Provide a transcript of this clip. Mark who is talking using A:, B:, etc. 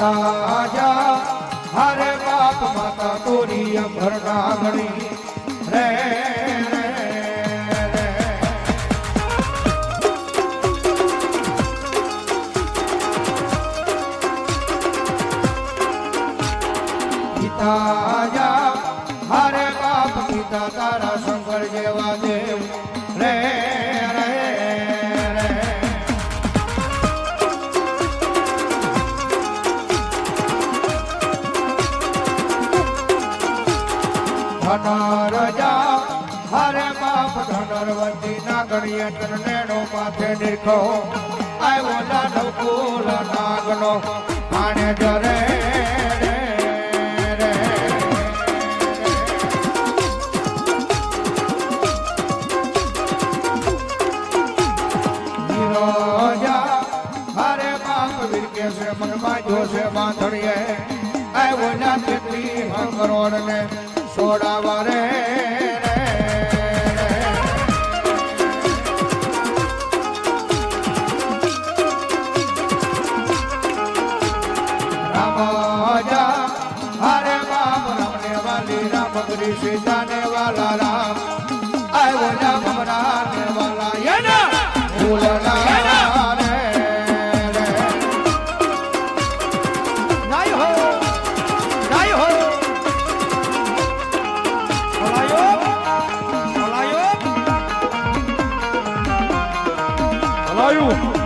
A: જા હરે બાપ માતા તોરી ભરના ગણી રે પિતા જા હરે બાપ પિતા તારા શંકર જેવા દેવ રે ધનરજા હરે બાપ ધનરવતી ના ગણીએ નેણો માથે નિરખો આવ્યો લાડો કુલ નાગનો આને જરે હરે બાપ વિરકે છે મનમાં જોશે બાંધણીએ આવ્યો ના કેટલી કરોડ ને છોડાવા રે રામાજા હરે બાપ રમને વાલી રામગરી સીતાને વાલા રામ આવ્યો ના ભમરાને વાલા એના ભૂલના
B: Valeu!